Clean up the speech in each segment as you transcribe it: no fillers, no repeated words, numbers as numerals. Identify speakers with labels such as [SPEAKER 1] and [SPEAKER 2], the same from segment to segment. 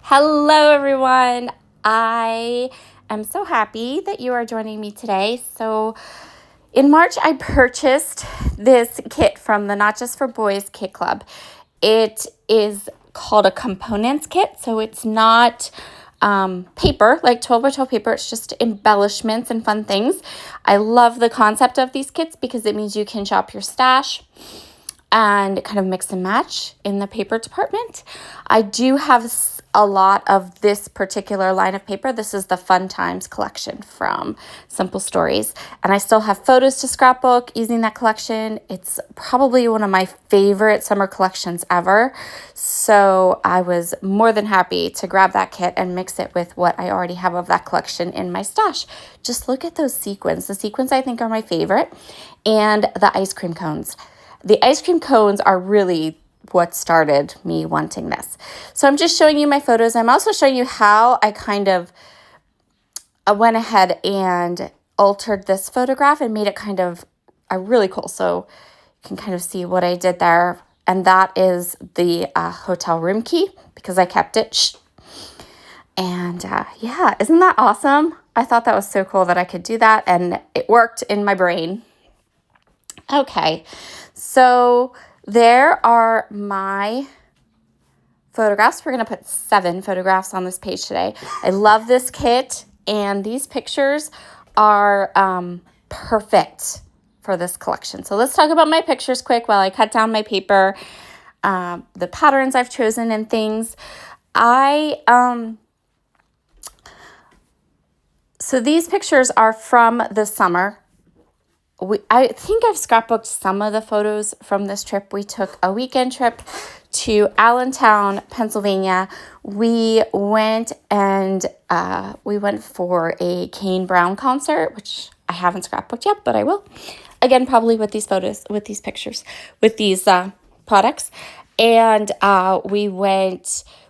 [SPEAKER 1] Hello, everyone. I am so happy that you are joining me today. So, in March, I purchased this kit from the Not Just for Boys Kit Club. It is called a components kit, so it's not paper, like 12 by 12 paper. It's just embellishments and fun things. I love the concept of these kits because it means you can shop your stash and kind of mix and match in the paper department. I do have a lot of this particular line of paper. This is the Fun Times collection from Simple Stories. And I still have photos to scrapbook using that collection. It's probably one of my favorite summer collections ever. So I was more than happy to grab that kit and mix it with what I already have of that collection in my stash. Just look at those sequins. The sequins I think are my favorite, and the ice cream cones. The ice cream cones are really what started me wanting this. So I'm just showing you my photos. I'm also showing you how I went ahead and altered this photograph and made it kind of really cool. So you can kind of see what I did there. And that is the hotel room key because I kept it. And yeah, isn't that awesome? I thought that was so cool that I could do that, and it worked in my brain. Okay, so there are my photographs. We're going to put 7 photographs on this page today. I love this kit, and these pictures are perfect for this collection. So let's talk about my pictures quick while I cut down my paper, the patterns I've chosen and things. So these pictures are from the summer. I think I've scrapbooked some of the photos from this trip. We took a weekend trip to Allentown, Pennsylvania. We went for a Kane Brown concert, which I haven't scrapbooked yet, but I will. Again, probably with these photos, with these pictures, with these products. And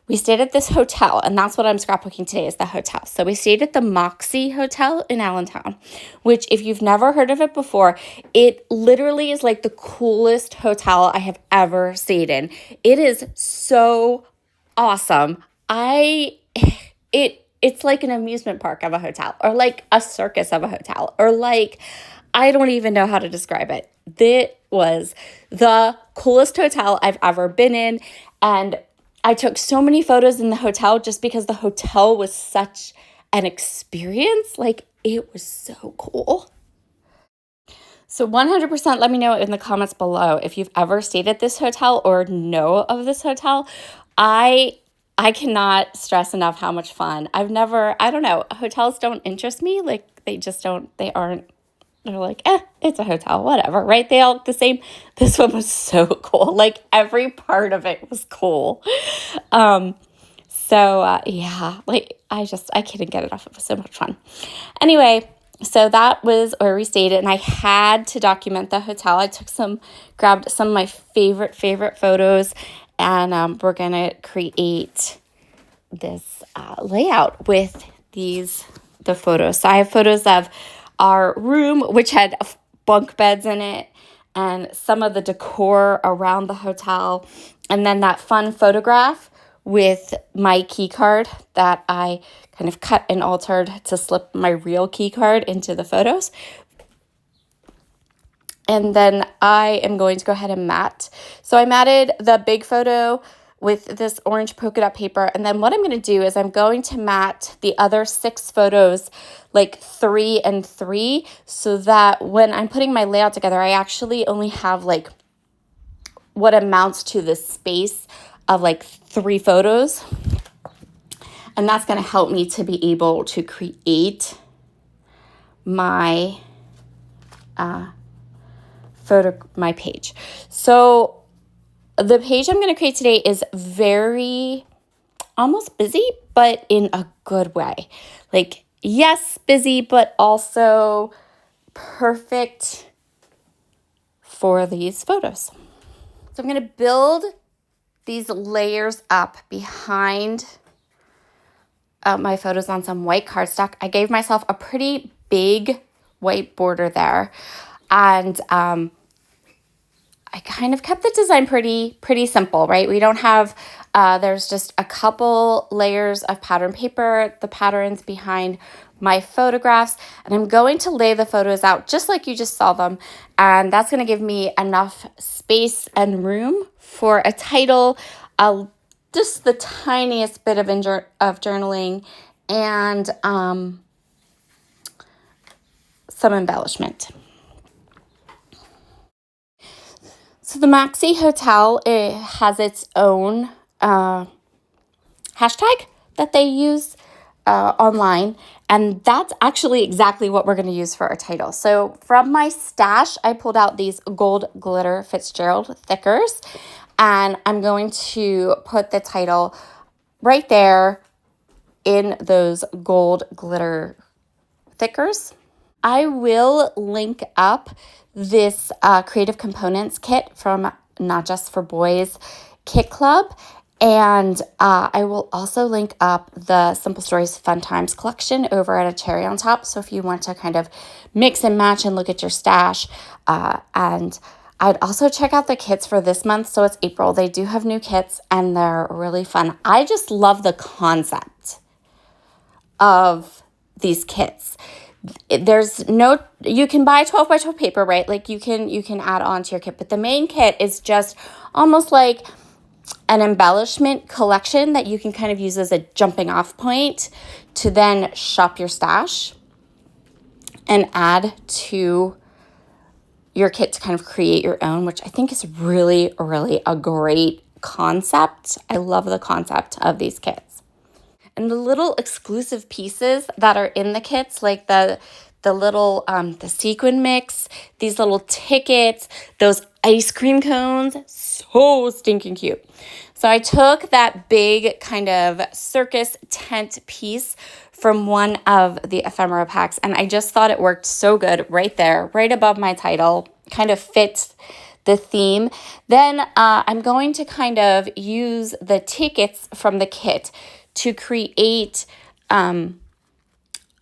[SPEAKER 1] we stayed at this hotel, and that's what I'm scrapbooking today, is the hotel. So we stayed at the Moxie Hotel in Allentown, which, if you've never heard of it before, it literally is like the coolest hotel I have ever stayed in. It is so awesome. It's like an amusement park of a hotel, or like a circus of a hotel, or like, I don't even know how to describe it. It was the coolest hotel I've ever been in, and I took so many photos in the hotel just because the hotel was such an experience. Like, it was so cool. So 100% let me know in the comments below if you've ever stayed at this hotel or know of this hotel. I cannot stress enough how much fun. I don't know, hotels don't interest me. Like, they're like, it's a hotel, whatever, right? They all look the same. This one was so cool. Like, every part of it was cool. Yeah, like, I couldn't get it off. It was so much fun. Anyway, so that was where we stayed, and I had to document the hotel. I grabbed some of my favorite photos, and we're going to create this layout with the photos. So I have photos of our room, which had bunk beds in it, and some of the decor around the hotel, and then that fun photograph with my key card that I kind of cut and altered to slip my real key card into the photos. And then I am going to go ahead and matte. So I matted the big photo with this orange polka dot paper. And then what I'm going to do is I'm going to matte the other 6 photos, like 3 and 3, so that when I'm putting my layout together, I actually only have like what amounts to the space of like 3 photos. And that's going to help me to be able to create my my page. So the page I'm going to create today is very almost busy, but in a good way. Like, yes, busy, but also perfect for these photos. So I'm going to build these layers up behind my photos on some white cardstock. I gave myself a pretty big white border there, and I kind of kept the design pretty simple, right? We don't have There's just a couple layers of pattern paper, the patterns behind my photographs, and I'm going to lay the photos out just like you just saw them, and that's going to give me enough space and room for a title, just the tiniest bit of journaling, and some embellishment. So the Maxi Hotel, it has its own hashtag that they use online, and that's actually exactly what we're going to use for our title. So from my stash, I pulled out these gold glitter Fitzgerald thickers, and I'm going to put the title right there in those gold glitter thickers. I will link up this Creative Components kit from Not Just for Boys Kit Club, and I will also link up the Simple Stories Fun Times collection over at A Cherry on Top. So if you want to kind of mix and match and look at your stash, and I'd also check out the kits for this month. So it's April. They do have new kits and they're really fun. I just love the concept of these kits. There's no, you can buy 12 by 12 paper, right? Like you can add on to your kit, but the main kit is just almost like an embellishment collection that you can kind of use as a jumping off point to then shop your stash and add to your kit to kind of create your own, which I think is really, really a great concept. I love the concept of these kits. And the little exclusive pieces that are in the kits, like the little, the sequin mix, these little tickets, those ice cream cones, so stinking cute. So I took that big kind of circus tent piece from one of the ephemera packs, and I just thought it worked so good right there, right above my title, kind of fits the theme. Then I'm going to kind of use the tickets from the kit to create a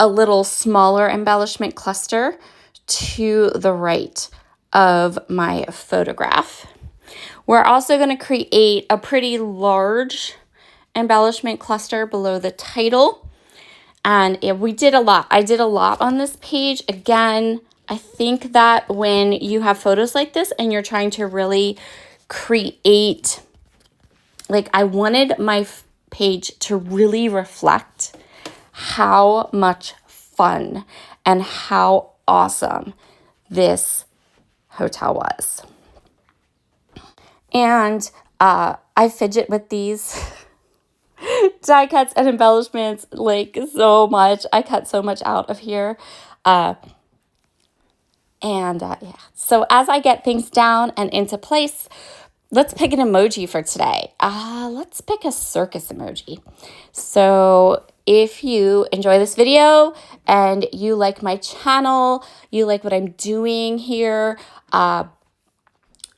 [SPEAKER 1] little smaller embellishment cluster to the right of my photograph. We're also going to create a pretty large embellishment cluster below the title. And we did a lot. I did a lot on this page. Again, I think that when you have photos like this and you're trying to really create, like I wanted my page to really reflect how much fun and how awesome this hotel was. And I fidget with these die cuts and embellishments like so much. I cut so much out of here. Yeah. So as I get things down and into place, let's pick an emoji for today. Let's pick a circus emoji. So if you enjoy this video and you like my channel, you like what I'm doing here,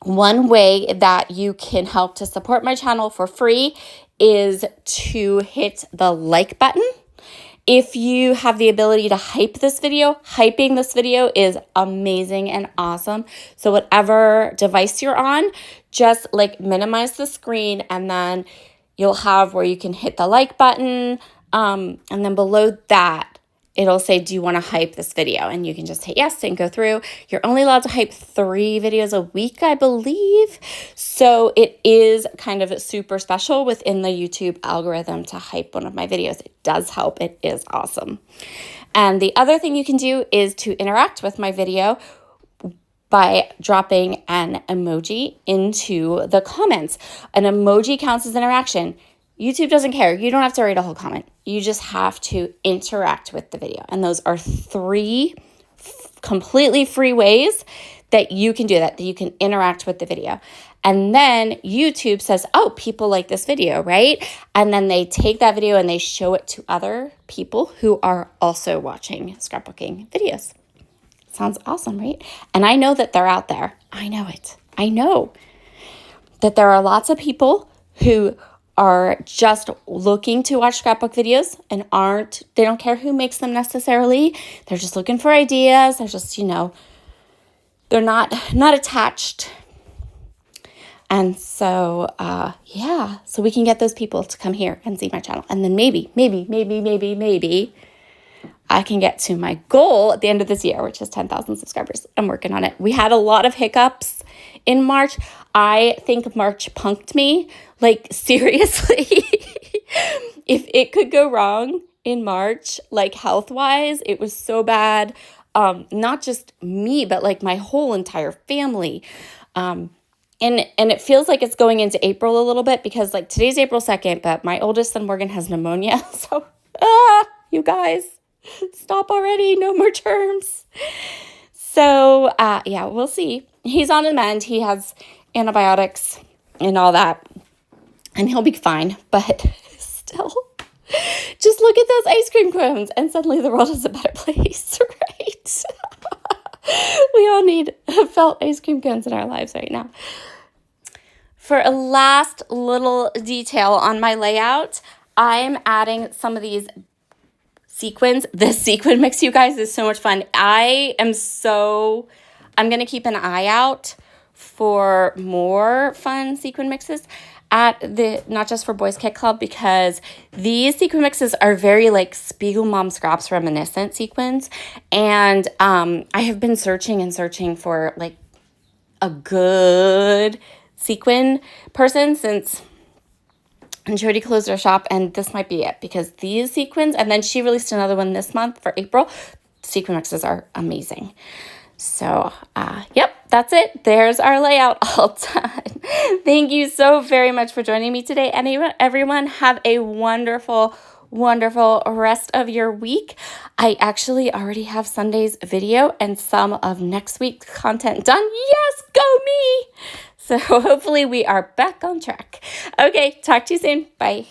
[SPEAKER 1] one way that you can help to support my channel for free is to hit the like button. If you have the ability to hype this video, hyping this video is amazing and awesome. So whatever device you're on, just like minimize the screen and then you'll have where you can hit the like button. And then below that, it'll say, do you want to hype this video? And you can just hit yes and go through. You're only allowed to hype 3 videos a week, I believe. So it is kind of super special within the YouTube algorithm to hype one of my videos. It does help. It is awesome. And the other thing you can do is to interact with my video by dropping an emoji into the comments. An emoji counts as interaction. YouTube doesn't care. You don't have to write a whole comment. You just have to interact with the video. And those are 3 completely free ways that you can do that you can interact with the video. And then YouTube says, oh, people like this video, right? And then they take that video and they show it to other people who are also watching scrapbooking videos. Sounds awesome, right? And I know that they're out there. I know it. I know that there are lots of people who are just looking to watch scrapbook videos and they don't care who makes them necessarily. They're just looking for ideas. They're just, they're not attached. And so, yeah, so we can get those people to come here and see my channel. And then maybe I can get to my goal at the end of this year, which is 10,000 subscribers. I'm working on it. We had a lot of hiccups in March. I think March punked me. Like, seriously, if it could go wrong in March, like health-wise, it was so bad. Not just me, but like my whole entire family. And it feels like it's going into April a little bit because like today's April 2nd, but my oldest son Morgan has pneumonia. So, you guys, stop already. No more terms. So, yeah, we'll see. He's on the mend. He has antibiotics and all that, and he'll be fine. But still, just look at those ice cream cones, and suddenly the world is a better place, right? We all need felt ice cream cones in our lives right now. For a last little detail on my layout, I'm adding some of these sequins. This sequin mix, you guys, is so much fun. I'm going to keep an eye out for more fun sequin mixes at the Not Just for Boys Kit Club, because these sequin mixes are very like Spiegel Mom Scraps reminiscent sequins. And I have been searching and searching for like a good sequin person since Jody closed her shop, and this might be it because these sequins, and then she released another one this month for April. Sequin mixes are amazing. So, yep, that's it. There's our layout all done. Thank you so very much for joining me today. And everyone, have a wonderful, wonderful rest of your week. I actually already have Sunday's video and some of next week's content done. Yes, go me! So hopefully we are back on track. Okay, talk to you soon. Bye.